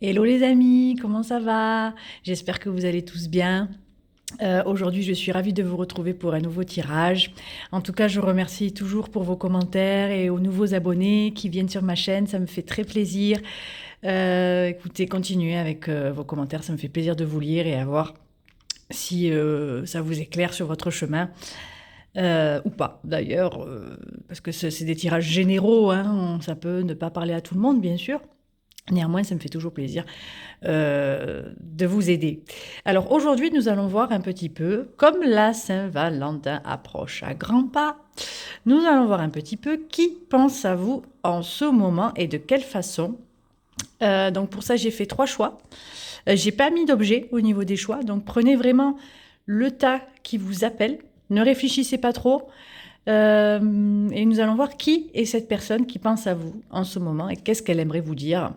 Hello les amis, comment ça va? J'espère que vous allez tous bien. Aujourd'hui, je suis ravie de vous retrouver pour un nouveau tirage. En tout cas, je remercie toujours pour vos commentaires et aux nouveaux abonnés qui viennent sur ma chaîne. Ça me fait très plaisir. Écoutez, continuez avec vos commentaires. Ça me fait plaisir de vous lire et à voir si ça vous éclaire sur votre chemin. Ou pas d'ailleurs, parce que c'est des tirages généraux, hein. Ça peut ne pas parler à tout le monde, bien sûr. Néanmoins, ça me fait toujours plaisir de vous aider. Alors aujourd'hui, nous allons voir un petit peu, comme la Saint-Valentin approche à grands pas, nous allons voir un petit peu qui pense à vous en ce moment et de quelle façon. Donc pour ça, j'ai fait 3 choix. J'ai pas mis d'objet au niveau des choix, donc prenez vraiment le tas qui vous appelle. Ne réfléchissez pas trop. Et nous allons voir qui est cette personne qui pense à vous en ce moment et qu'est-ce qu'elle aimerait vous dire.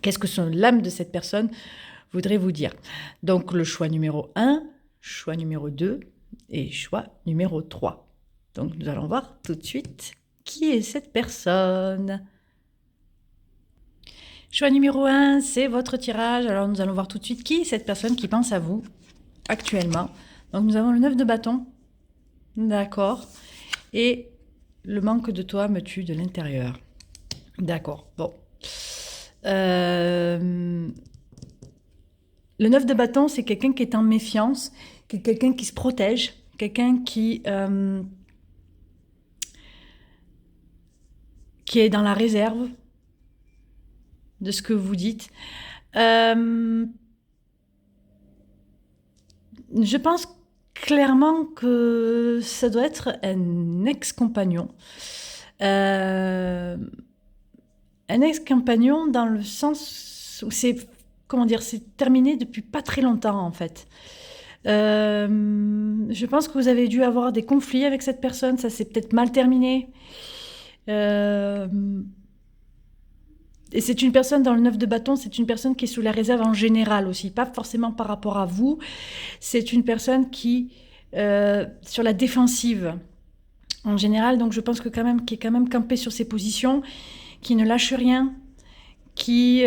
Qu'est-ce que l'âme de cette personne voudrait vous dire? Donc le choix numéro 1, choix numéro 2 et choix numéro 3. Donc nous allons voir tout de suite qui est cette personne. Choix numéro 1, c'est votre tirage. Alors nous allons voir tout de suite qui est cette personne qui pense à vous actuellement. Donc nous avons le 9 de bâton. D'accord. Et le manque de toi me tue de l'intérieur. D'accord. Bon. Le 9 de bâton, c'est quelqu'un qui est en méfiance, quelqu'un qui se protège, quelqu'un qui est dans la réserve de ce que vous dites. Je pense clairement que ça doit être un ex-compagnon. Un ex-compagnon dans le sens où c'est, comment dire, c'est terminé depuis pas très longtemps en fait. Je pense que vous avez dû avoir des conflits avec cette personne, ça s'est peut-être mal terminé. Et c'est une personne dans le 9 de bâton, c'est une personne qui est sous la réserve en général aussi, pas forcément par rapport à vous. C'est une personne qui sur la défensive en général, donc je pense que qui est quand même campée sur ses positions, qui ne lâche rien, qui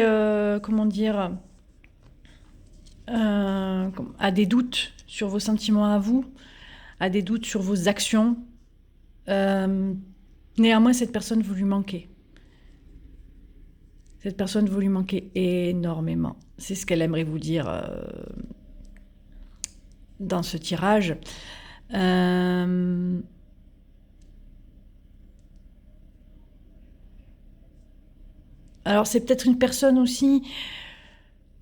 comment dire a des doutes sur vos sentiments à vous, a des doutes sur vos actions. Néanmoins, cette personne vous lui manquez. Cette personne vous lui manquez énormément. C'est ce qu'elle aimerait vous dire dans ce tirage. Alors c'est peut-être une personne aussi,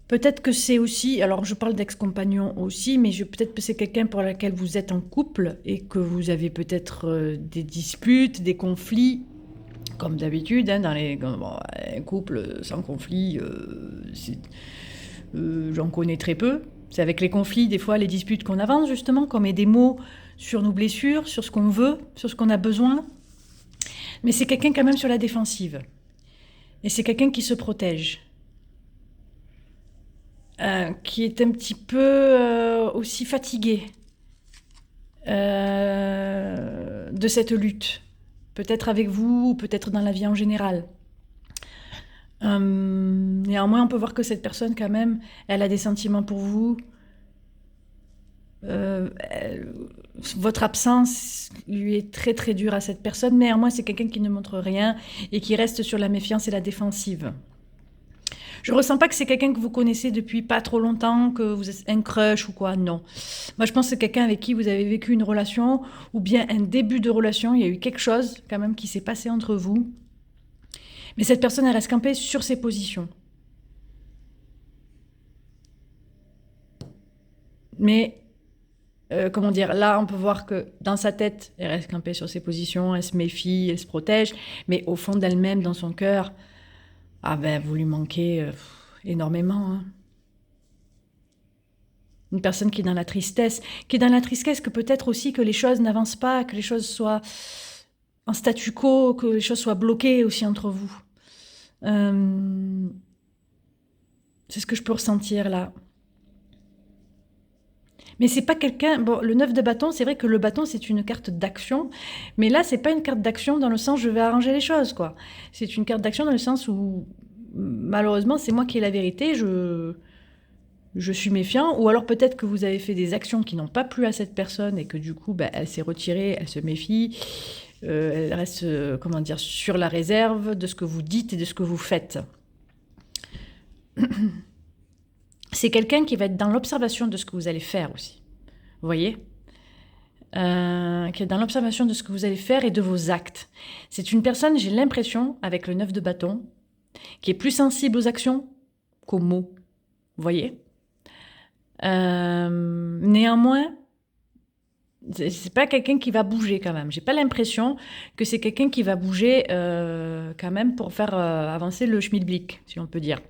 peut-être que c'est aussi, alors je parle d'ex-compagnon aussi, mais peut-être que c'est quelqu'un pour lequel vous êtes en couple et que vous avez peut-être des disputes, des conflits, comme d'habitude, hein, dans un couple sans conflit, j'en connais très peu. C'est avec les conflits, des fois, les disputes qu'on avance justement, qu'on met des mots sur nos blessures, sur ce qu'on veut, sur ce qu'on a besoin. Mais c'est quelqu'un quand même sur la défensive. Et c'est quelqu'un qui se protège. Qui est un petit peu aussi fatigué de cette lutte. Peut-être avec vous, ou peut-être dans la vie en général. Néanmoins, on peut voir que cette personne, quand même, elle a des sentiments pour vous. Votre absence lui est très très dure à cette personne. Néanmoins, c'est quelqu'un qui ne montre rien et qui reste sur la méfiance et la défensive. Je ressens pas que c'est quelqu'un que vous connaissez depuis pas trop longtemps, que vous êtes un crush ou quoi, non. Moi, je pense que c'est quelqu'un avec qui vous avez vécu une relation ou bien un début de relation. Il y a eu quelque chose quand même qui s'est passé entre vous. Mais cette personne, elle reste campée sur ses positions. Mais, comment dire, là, on peut voir que dans sa tête, elle reste campée sur ses positions, elle se méfie, elle se protège. Mais au fond d'elle-même, dans son cœur, ah ben, vous lui manquez énormément. Hein. Une personne qui est dans la tristesse, que peut-être aussi que les choses n'avancent pas, que les choses soient en statu quo, que les choses soient bloquées aussi entre vous. C'est ce que je peux ressentir là. Mais c'est pas quelqu'un. Bon, le 9 de bâton, c'est vrai que le bâton, c'est une carte d'action. Mais là, c'est pas une carte d'action dans le sens je vais arranger les choses, quoi. C'est une carte d'action dans le sens où malheureusement, c'est moi qui ai la vérité, je suis méfiant, ou alors peut-être que vous avez fait des actions qui n'ont pas plu à cette personne et que du coup, elle s'est retirée, elle se méfie, elle reste, comment dire, sur la réserve de ce que vous dites et de ce que vous faites. C'est quelqu'un qui va être dans l'observation de ce que vous allez faire aussi. Vous voyez ? Qui est dans l'observation de ce que vous allez faire et de vos actes. C'est une personne, j'ai l'impression, avec le 9 de bâton, qui est plus sensible aux actions qu'aux mots. Vous voyez ? Néanmoins, c'est pas quelqu'un qui va bouger quand même. J'ai pas l'impression que c'est quelqu'un qui va bouger quand même pour faire avancer le schmilblick, si on peut dire.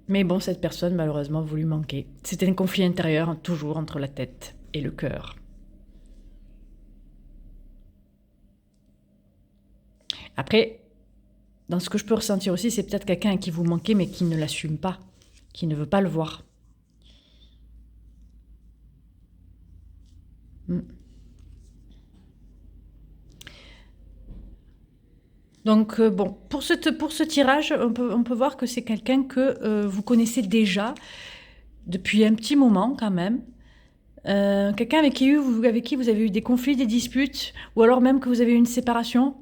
Mais bon, cette personne, malheureusement, vous lui manquez. C'est un conflit intérieur, toujours entre la tête et le cœur. Après, dans ce que je peux ressentir aussi, c'est peut-être quelqu'un à qui vous manquez, mais qui ne l'assume pas, qui ne veut pas le voir. Donc, bon, pour ce tirage, on peut voir que c'est quelqu'un que vous connaissez déjà depuis un petit moment quand même. Quelqu'un avec qui vous avez eu des conflits, des disputes, ou alors même que vous avez eu une séparation.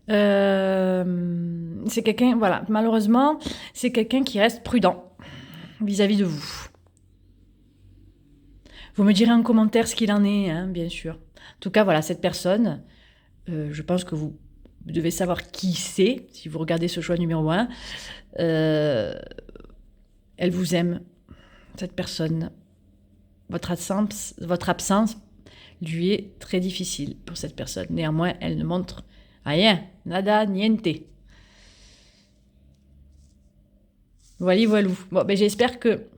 C'est quelqu'un, voilà, malheureusement, c'est quelqu'un qui reste prudent vis-à-vis de vous. Vous me direz en commentaire ce qu'il en est, hein, bien sûr. En tout cas, voilà, cette personne, je pense que vous devez savoir qui c'est, si vous regardez ce choix numéro 1. Elle vous aime, cette personne. Votre absence lui est très difficile pour cette personne. Néanmoins, elle ne montre rien, nada, niente. Voilà, voilà. Bon, j'espère que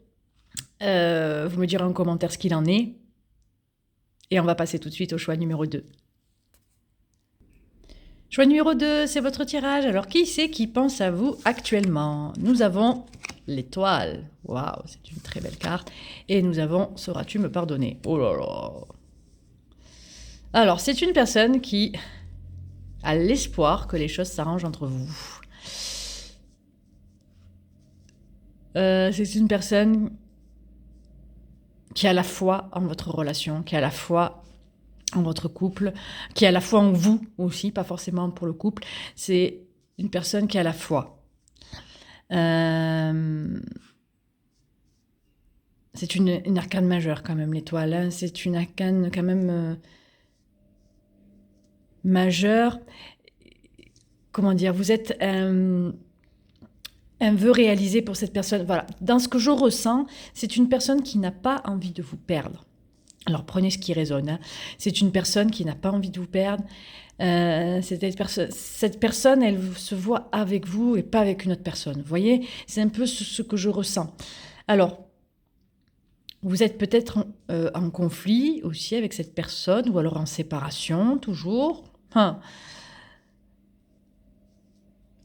vous me direz en commentaire ce qu'il en est. Et on va passer tout de suite au choix numéro 2. Choix numéro 2, c'est votre tirage. Alors, qui c'est qui pense à vous actuellement ? Nous avons l'étoile. Waouh, c'est une très belle carte. Et nous avons sauras-tu me pardonner ? Oh là là. Alors, c'est une personne qui a l'espoir que les choses s'arrangent entre vous. C'est une personne qui a la foi en votre relation, qui a la foi en votre couple, qui a la foi en vous aussi, pas forcément pour le couple. C'est une personne qui a la foi. C'est une arcane majeure quand même, l'étoile. Hein. C'est une arcane quand même majeure. Comment dire, vous êtes un vœu réalisé pour cette personne. Voilà, dans ce que je ressens, c'est une personne qui n'a pas envie de vous perdre. Alors prenez ce qui résonne. Hein. C'est une personne qui n'a pas envie de vous perdre. Cette personne, elle se voit avec vous et pas avec une autre personne. Vous voyez, c'est un peu ce que je ressens. Alors, vous êtes peut-être en conflit aussi avec cette personne, ou alors en séparation, toujours.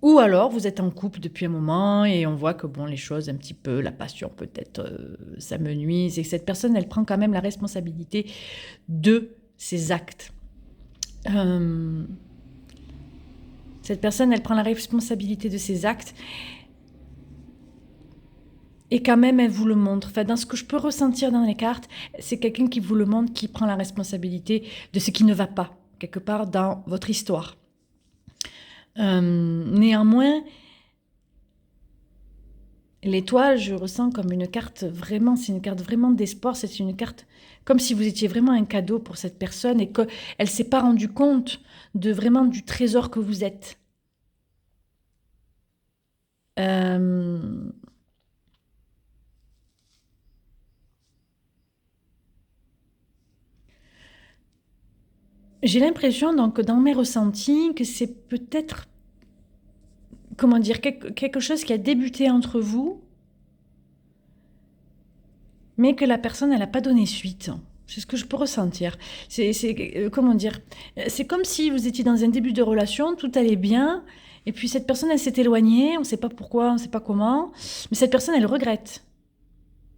Ou alors, vous êtes en couple depuis un moment et on voit que bon, les choses, un petit peu, la passion peut-être, ça me nuise. Et cette personne, elle prend quand même la responsabilité de ses actes. Cette personne, elle prend la responsabilité de ses actes. Et quand même, elle vous le montre. Enfin, dans ce que je peux ressentir dans les cartes, c'est quelqu'un qui vous le montre, qui prend la responsabilité de ce qui ne va pas, quelque part dans votre histoire. Néanmoins, l'étoile, je ressens comme une carte vraiment, c'est une carte vraiment d'espoir, c'est une carte comme si vous étiez vraiment un cadeau pour cette personne et qu'elle ne s'est pas rendue compte de vraiment du trésor que vous êtes. J'ai l'impression, donc, dans mes ressentis, que c'est peut-être, comment dire, quelque chose qui a débuté entre vous, mais que la personne, elle n'a pas donné suite. C'est ce que je peux ressentir. Comment dire, c'est comme si vous étiez dans un début de relation, tout allait bien, et puis cette personne, elle s'est éloignée, on ne sait pas pourquoi, on ne sait pas comment, mais cette personne, elle regrette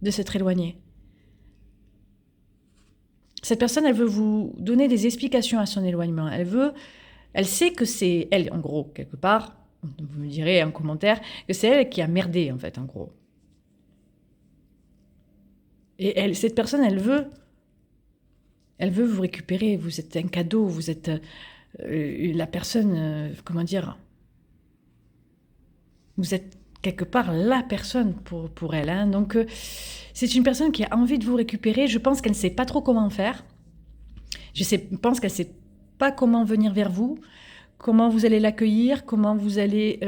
de s'être éloignée. Cette personne, elle veut vous donner des explications à son éloignement. Elle veut Elle sait que c'est elle, en gros, quelque part, vous me direz en commentaire, que c'est elle qui a merdé, en fait, en gros. Et elle, cette personne, elle veut vous récupérer. Vous êtes un cadeau, vous êtes la personne, comment dire, vous êtes quelque part la personne pour elle. Hein. Donc, c'est une personne qui a envie de vous récupérer. Je pense qu'elle ne sait pas trop comment faire. Je pense qu'elle ne sait pas comment venir vers vous, comment vous allez l'accueillir, comment vous allez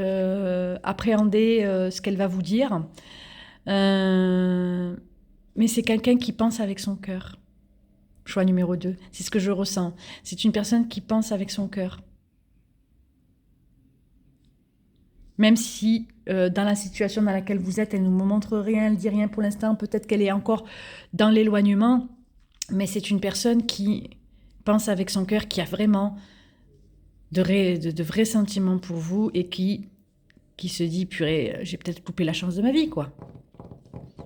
appréhender ce qu'elle va vous dire. Mais c'est quelqu'un qui pense avec son cœur. Choix numéro 2, c'est ce que je ressens. C'est une personne qui pense avec son cœur. Même si dans la situation dans laquelle vous êtes, elle ne me montre rien, elle ne dit rien pour l'instant, peut-être qu'elle est encore dans l'éloignement, mais c'est une personne qui pense avec son cœur, qui a vraiment de vrais sentiments pour vous et qui se dit, purée, j'ai peut-être coupé la chance de ma vie, quoi.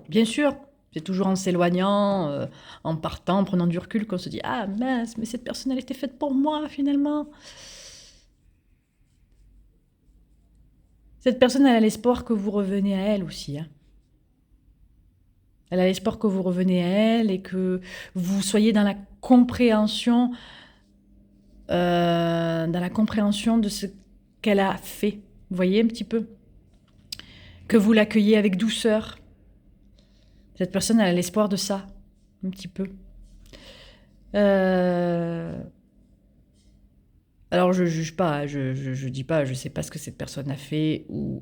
Bien sûr, c'est toujours en s'éloignant, en partant, en prenant du recul, qu'on se dit, ah mince, mais cette personne, elle était faite pour moi, finalement. Cette personne, elle a l'espoir que vous reveniez à elle aussi. Hein. Elle a l'espoir que vous reveniez à elle et que vous soyez dans la compréhension de ce qu'elle a fait. Vous voyez un petit peu? Que vous l'accueillez avec douceur. Cette personne, elle a l'espoir de ça, un petit peu. Alors je juge pas, je dis pas, je sais pas ce que cette personne a fait ou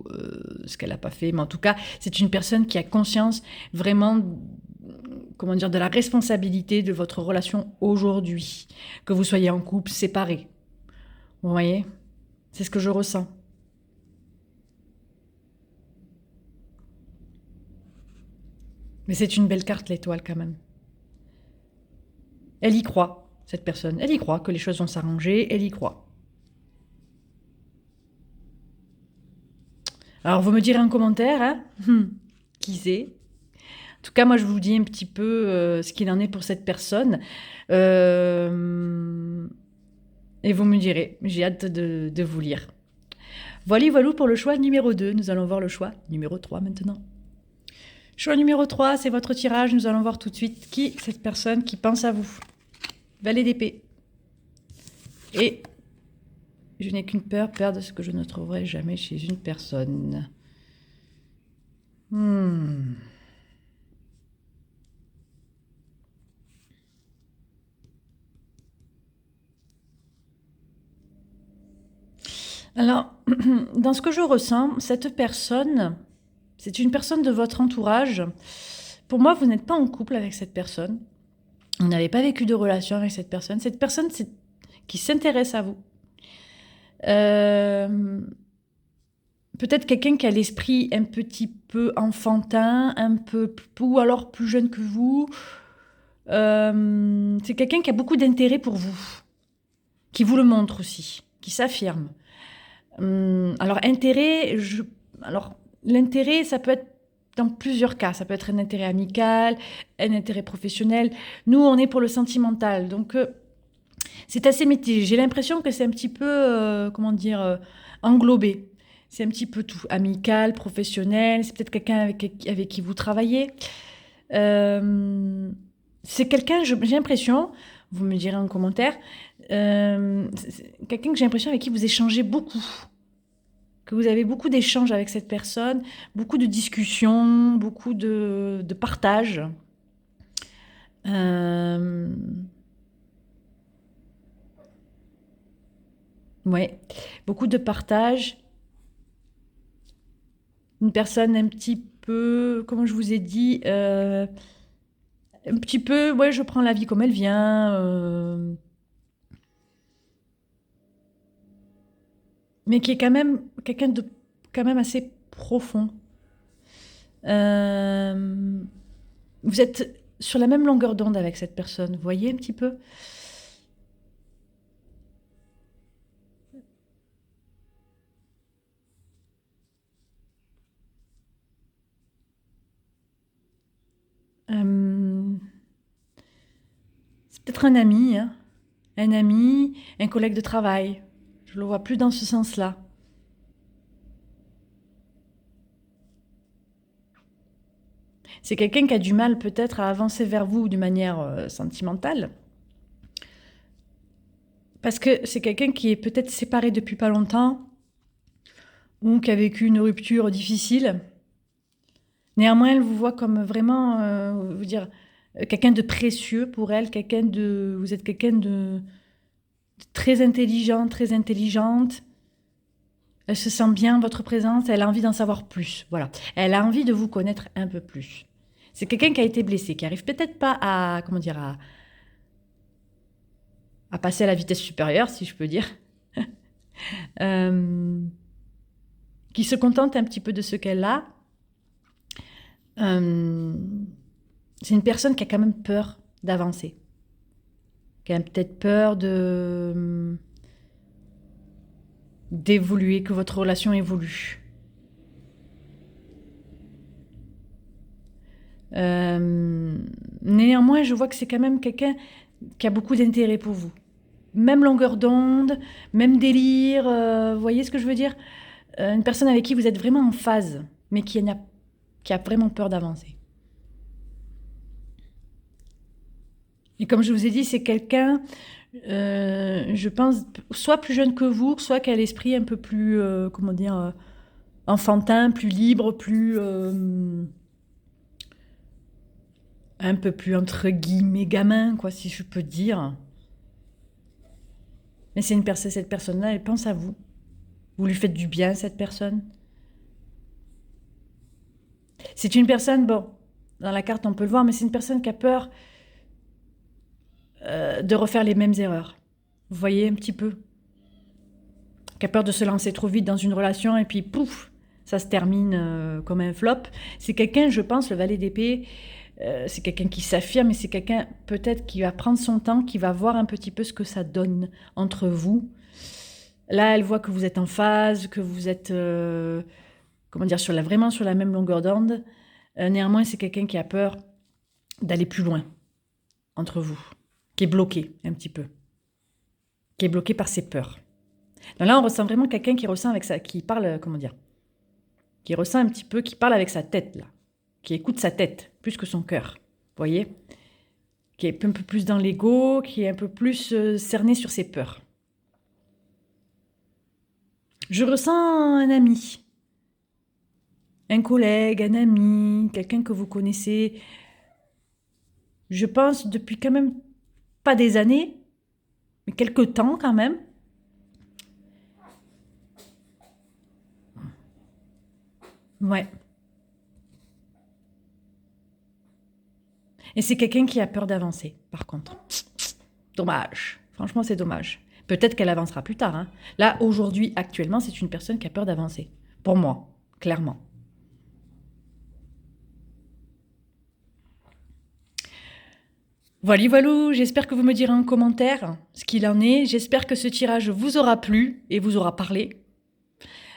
ce qu'elle n'a pas fait, mais en tout cas, c'est une personne qui a conscience vraiment, comment dire, de la responsabilité de votre relation aujourd'hui, que vous soyez en couple, séparés. Vous voyez? C'est ce que je ressens. Mais c'est une belle carte, l'étoile, quand même. Elle y croit, cette personne. Elle y croit que les choses vont s'arranger, elle y croit. Alors, vous me direz en commentaire, hein, qui c'est. En tout cas, moi, je vous dis un petit peu ce qu'il en est pour cette personne. Et vous me direz, j'ai hâte de vous lire. Voilà pour le choix numéro 2. Nous allons voir le choix numéro 3 maintenant. Choix numéro 3, c'est votre tirage. Nous allons voir tout de suite qui est cette personne qui pense à vous. Valet d'épée. Et je n'ai qu'une peur de ce que je ne trouverai jamais chez une personne. Alors, dans ce que je ressens, cette personne, c'est une personne de votre entourage. Pour moi, vous n'êtes pas en couple avec cette personne. Vous n'avez pas vécu de relation avec cette personne. Cette personne qui s'intéresse à vous. Peut-être quelqu'un qui a l'esprit un petit peu enfantin, ou alors plus jeune que vous. C'est quelqu'un qui a beaucoup d'intérêt pour vous, qui vous le montre aussi, qui s'affirme. Alors l'intérêt, ça peut être dans plusieurs cas. Ça peut être un intérêt amical, un intérêt professionnel. Nous, on est pour le sentimental, donc c'est assez mitigé. J'ai l'impression que c'est un petit peu, englobé. C'est un petit peu tout, amical, professionnel. C'est peut-être quelqu'un avec qui vous travaillez. C'est quelqu'un, j'ai l'impression, vous me direz en commentaire, c'est quelqu'un que j'ai l'impression avec qui vous échangez beaucoup. Que vous avez beaucoup d'échanges avec cette personne, beaucoup de discussions, beaucoup de partage. Ouais, beaucoup de partage. Une personne un petit peu, comme je vous ai dit, un petit peu, ouais, je prends la vie comme elle vient, mais qui est quand même quelqu'un de quand même assez profond. Vous êtes sur la même longueur d'onde avec cette personne, vous voyez un petit peu? C'est peut-être un ami, hein, un collègue de travail. Je le vois plus dans ce sens-là. C'est quelqu'un qui a du mal peut-être à avancer vers vous d'une manière sentimentale. Parce que c'est quelqu'un qui est peut-être séparé depuis pas longtemps ou qui a vécu une rupture difficile. Néanmoins, elle vous voit comme vraiment, vous dire, quelqu'un de précieux pour elle, vous êtes quelqu'un de très intelligent, très intelligente. Elle se sent bien, votre présence, elle a envie d'en savoir plus. Voilà. Elle a envie de vous connaître un peu plus. C'est quelqu'un qui a été blessé, qui arrive peut-être pas à, comment dire, à passer à la vitesse supérieure, si je peux dire. Qui se contente un petit peu de ce qu'elle a. C'est une personne qui a quand même peur d'avancer. Qui a peut-être peur d'évoluer, que votre relation évolue. Néanmoins, je vois que c'est quand même quelqu'un qui a beaucoup d'intérêt pour vous. Même longueur d'onde, même délire, vous voyez ce que je veux dire? Une personne avec qui vous êtes vraiment en phase, mais qui a vraiment peur d'avancer. Et comme je vous ai dit, c'est quelqu'un, je pense, soit plus jeune que vous, soit qui a l'esprit un peu plus, comment dire, enfantin, plus libre, plus... un peu plus, entre guillemets, gamin, quoi, si je peux dire. Mais cette personne-là, elle pense à vous. Vous lui faites du bien, cette personne. C'est une personne, bon, dans la carte on peut le voir, mais c'est une personne qui a peur de refaire les mêmes erreurs. Vous voyez un petit peu? Qui a peur de se lancer trop vite dans une relation et puis pouf, ça se termine comme un flop. C'est quelqu'un, je pense, le valet d'épée, c'est quelqu'un qui s'affirme, mais c'est quelqu'un peut-être qui va prendre son temps, qui va voir un petit peu ce que ça donne entre vous. Là, elle voit que vous êtes en phase, que vous êtes, comment dire, vraiment sur la même longueur d'onde. Néanmoins, c'est quelqu'un qui a peur d'aller plus loin entre vous, qui est bloqué un petit peu, qui est bloqué par ses peurs. Donc là, on ressent vraiment quelqu'un qui parle, comment dire, qui ressent un petit peu, qui parle avec sa tête, là, qui écoute sa tête, plus que son cœur, vous voyez? Qui est un peu plus dans l'ego, qui est un peu plus cerné sur ses peurs. Je ressens un ami, un collègue, un ami, quelqu'un que vous connaissez, je pense, depuis quand même pas des années, mais quelques temps quand même. Ouais. Et c'est quelqu'un qui a peur d'avancer, par contre. Dommage. Franchement, c'est dommage. Peut-être qu'elle avancera plus tard. Hein. Là, aujourd'hui, actuellement, c'est une personne qui a peur d'avancer. Pour moi, clairement. Voilà, voilà, j'espère que vous me direz en commentaire ce qu'il en est. J'espère que ce tirage vous aura plu et vous aura parlé.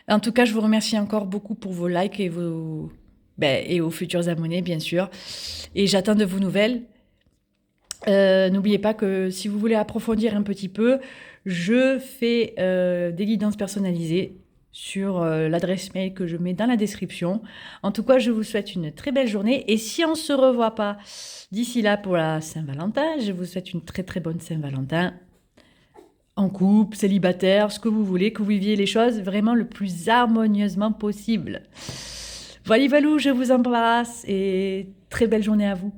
En tout cas, je vous remercie encore beaucoup pour vos likes et et aux futurs abonnés, bien sûr. Et j'attends de vos nouvelles. N'oubliez pas que si vous voulez approfondir un petit peu, je fais des guidances personnalisées sur l'adresse mail que je mets dans la description. En tout cas, je vous souhaite une très belle journée. Et si on ne se revoit pas d'ici là pour la Saint-Valentin, je vous souhaite une très très bonne Saint-Valentin. En couple, célibataire, ce que vous voulez, que vous viviez les choses vraiment le plus harmonieusement possible. Voilà, je vous embrasse et très belle journée à vous.